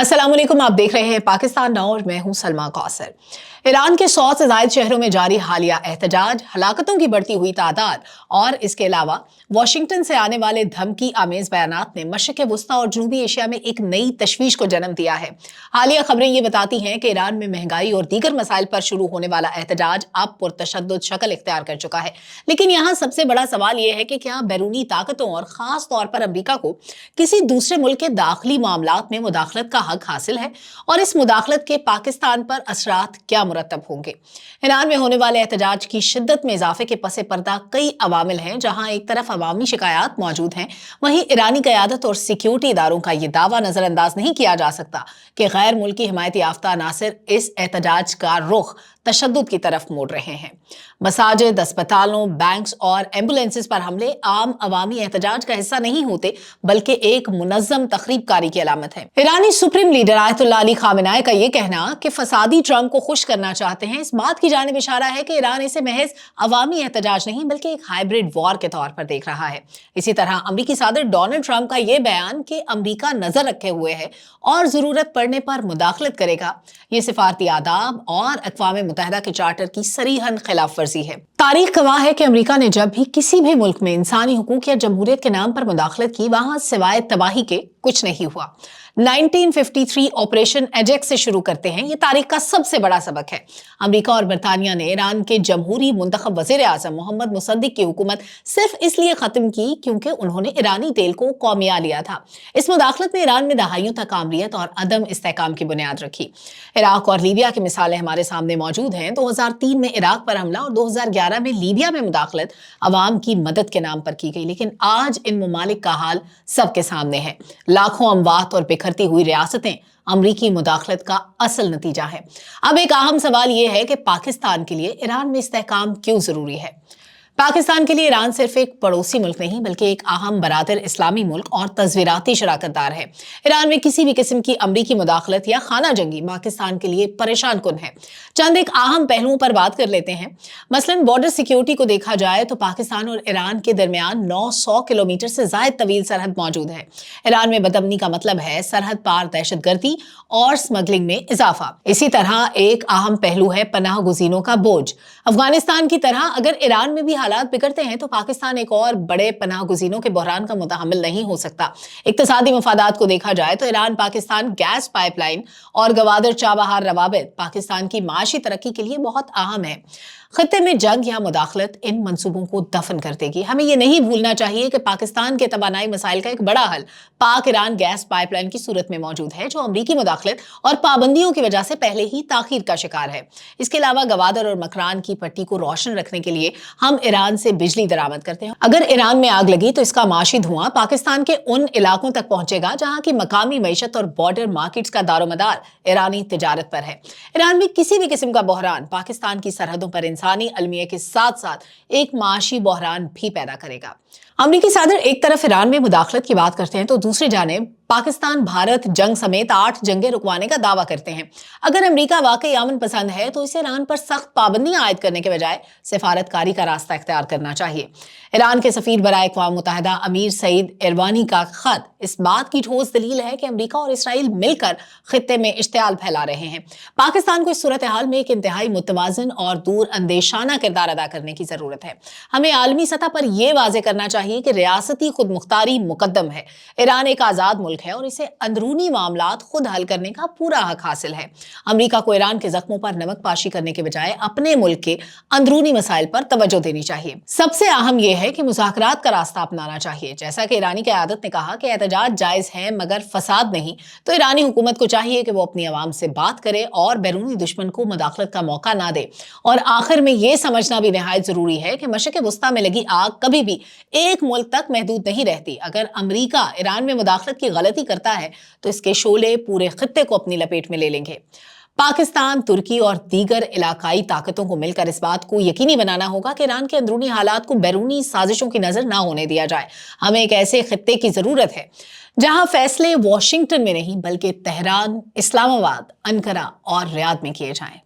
अस्सलाम वालेकुम, आप देख रहे हैं पाकिस्तान नाउ और मैं हूं सलमा कौसर। ईरान के 100 से ज्यादा शहरों में जारी हालिया एहतजाज, हलाकतों की बढ़ती हुई तादाद और इसके अलावा वाशिंगटन से आने वाले धमकी आमेज बयानात ने मशरिक़ वुस्ता और जनूबी एशिया में एक नई तशवीश को जन्म दिया है। हालिया खबरें ये बताती हैं कि ईरान में महंगाई और दीगर मसाइल पर शुरू होने वाला एहतजाज अब पुरतशद्दुद शक्ल इख्तियार कर चुका है। लेकिन यहाँ सबसे बड़ा सवाल यह है कि क्या बैरूनी ताकतों और खास तौर पर अमरीका को किसी दूसरे मुल्क के दाखिली मामलात में मुदाखलत का हक हासिल है और इस मुदाखलत के पाकिस्तान पर असरात क्या मुरतब होंगे। ईरान में होने वाले एहतजाज की शिद्दत में इजाफे के पसे पर्दा कई अवामिल हैं। जहां एक तरफ अवामी शिकायत मौजूद हैं, वहीं ईरानी क़यादत और सिक्योरिटी इदारों का यह दावा नजरअंदाज नहीं किया जा सकता कि गैर मुल्की हिमायत याफ्ता अनासिर इस एहतजाज का रुख तशद्दुद की तरफ मोड़ रहे हैं। मसाजिद, अस्पतालों, बैंक्स और एम्बुलेंसेस पर हमले आम अवामी एहतजाज का हिस्सा नहीं होते, बल्कि एक मुनज़्ज़म तखरीबकारी की अलामत है। ईरानी supreme leader Ayatollah Ali Khamenei का यह कहना कि फसादी ट्रंप को खुश करना चाहते हैं, इस बात की जानिब इशारा है कि ईरान इसे महज अवामी एहतजाज नहीं बल्कि एक हाइब्रिड वॉर के तौर पर देख रहा है। इसी तरह अमरीकी सदर डोनाल्ड ट्रंप का यह बयान कि अमरीका नजर रखे हुए है और जरूरत पड़ने पर मुदाखलत करेगा, ये सिफारती आदाब और अक़वाम मुत्तहिदा के चार्टर की सरीहन खिलाफ वर्जी है। तारीख गवाह है कि अमरीका ने जब भी किसी भी मुल्क में इंसानी हुकूक या जमहूरियत के नाम पर मुदाखलत की, वहां सिवाय तबाही के कुछ नहीं हुआ। 1953 ऑपरेशन एजेक्स से शुरू करते हैं, ये तारीख का सबसे बड़ा सबक है। अमेरिका और बरतानिया ने ईरान के जमहूरी मुंतखब वजीर आजम मोहम्मद मुसद्दिक की हुकूमत सिर्फ इसलिए खत्म की क्योंकि उन्होंने ईरानी तेल को कौमिया लिया था। इस मुदाखलत ने ईरान में दहाइयों तक आमरीत और अदम इस्तेहकाम की बुनियाद रखी। इराक और लीबिया की मिसालें हमारे सामने मौजूद हैं। 2003 में इराक पर हमला और 2011 में लीबिया में मुदाखलत अवाम की मदद के नाम पर की गई, लेकिन आज इन ममालिक का हाल सबके सामने है। लाखों अमवात और बिखरती हुई रियासतें अमरीकी मुदाखलत का असल नतीजा है। अब एक अहम सवाल यह है कि पाकिस्तान के लिए ईरान में इस्तेहकाम क्यों जरूरी है। पाकिस्तान के लिए ईरान सिर्फ एक पड़ोसी मुल्क नहीं बल्कि एक अहम बरादर इस्लामी मुल्क और तस्वीराती शराकतदार है। ईरान में किसी भी किस्म की अमरीकी मुदाखलत या खाना जंगी पाकिस्तान के लिए परेशान कुन है। चंद एक अहम पहलुओं पर बात कर लेते हैं। मसलन बॉर्डर सिक्योरिटी को देखा जाए तो पाकिस्तान और ईरान के दरमियान 900 किलोमीटर से ज्यादा तवील सरहद मौजूद है। ईरान में बदअमनी का मतलब है सरहद पार दहशतगर्दी और स्मगलिंग में इजाफा। इसी तरह एक अहम पहलू है पनाह गुज़ीनों का बोझ। अफगानिस्तान की तरह अगर ईरान में भी हालात बिगड़ते हैं तो पाकिस्तान एक और बड़े पनाह गुज़ीनों के बहरान का मुतहम्मिल नहीं हो सकता। इक्तिसादी मफादात को देखा जाए तो ईरान पाकिस्तान गैस पाइपलाइन और गवादर चाबहार रवाबित पाकिस्तान की माशी तरक्की के लिए बहुत अहम है। खत्ते में जंग या मुदाखलत इन मंसूबों को दफन कर देगी। हमें यह नहीं भूलना चाहिए कि पाकिस्तान के तवानाई मसाइल का एक बड़ा हल पाक ईरान गैस पाइपलाइन की सूरत में मौजूद है, जो अमरीकी मुदाखलत और पाबंदियों की वजह से पहले ही ताखीर का शिकार है। इसके अलावा गवादर और मकरान की पट्टी को रोशन रखने के लिए हम ईरान से बिजली दरामद करते हैं। अगर ईरान में आग लगी तो इसका माशी धुआं पाकिस्तान के उन इलाकों तक पहुंचेगा जहां की मकामी मईशत और बॉर्डर मार्केट्स का दारोमदार ईरानी तिजारत पर है। ईरान में किसी भी किस्म का बहरान पाकिस्तान की सरहदों पर इंसानी अलमिया के साथ साथ एक माशी बहरान भी पैदा करेगा। अमरीकी सदर एक तरफ ईरान में मुदाखलत की बात करते हैं तो दूसरी जानिब पाकिस्तान भारत जंग समेत 8 जंगें रुकवाने का दावा करते हैं। अगर अमेरिका वाकई अमन पसंद है तो इसे ईरान पर सख्त पाबंदियां आयद करने के बजाय सिफारतकारी का रास्ता इख्तियार करना चाहिए। ईरान के सफीर बराए अक़वाम मुत्तहिदा अमीर सईद इरवानी का खत इस बात की ठोस दलील है कि अमरीका और इसराइल मिलकर खित्ते में इश्तियाल फैला रहे हैं। पाकिस्तान को इस सूरत हाल में एक इंतहाई मुतवाज़िन और दूर अंदेशाना किरदार अदा करने की जरूरत है। हमें आलमी सतह पर यह वाज़ेह करना चाहिए कि रियासती खुद मुख्तारी मुकद्दम है। ईरान एक आज़ाद मुल्क है और इसे अंदरूनी मामलात खुद हल करने का पूरा हक हासिल है। अमेरिका को ईरान के जख्मों पर नमक पाशी करने के बजाय अपने मुल्क के अंदरूनी मसाइल पर तवज्जो देनी चाहिए। सबसे अहम यह है कि मुज़ाकरात का रास्ता अपनाना चाहिए। जैसा कि ईरानी क़यादत ने कहा कि एहतजाज जायज है मगर फसाद नहीं, तो ईरानी हुकूमत को चाहिए कि वो अपनी आवाम से बात करे और बैरूनी दुश्मन को मुदाखलत का मौका ना दे। और आखिर में यह समझना भी निहायत जरूरी है कि मशरिक़ वुस्ता में लगी आग कभी भी एक मुल्क तक महदूद नहीं रहती। अगर अमेरिका ईरान में मुदाखलत की गलती करता है तो इसके शोले पूरे खित्ते को अपनी लपेट में ले लेंगे। पाकिस्तान, तुर्की और दीगर इलाकाई ताकतों को मिलकर इस बात को यकीनी बनाना होगा कि ईरान के अंदरूनी हालात को बैरूनी साजिशों की नजर ना होने दिया जाए। हमें एक ऐसे खित्ते की जरूरत है जहां फैसले वॉशिंगटन में नहीं बल्कि तेहरान, इस्लामाबाद, अनकरा और रियाद में किए जाएं।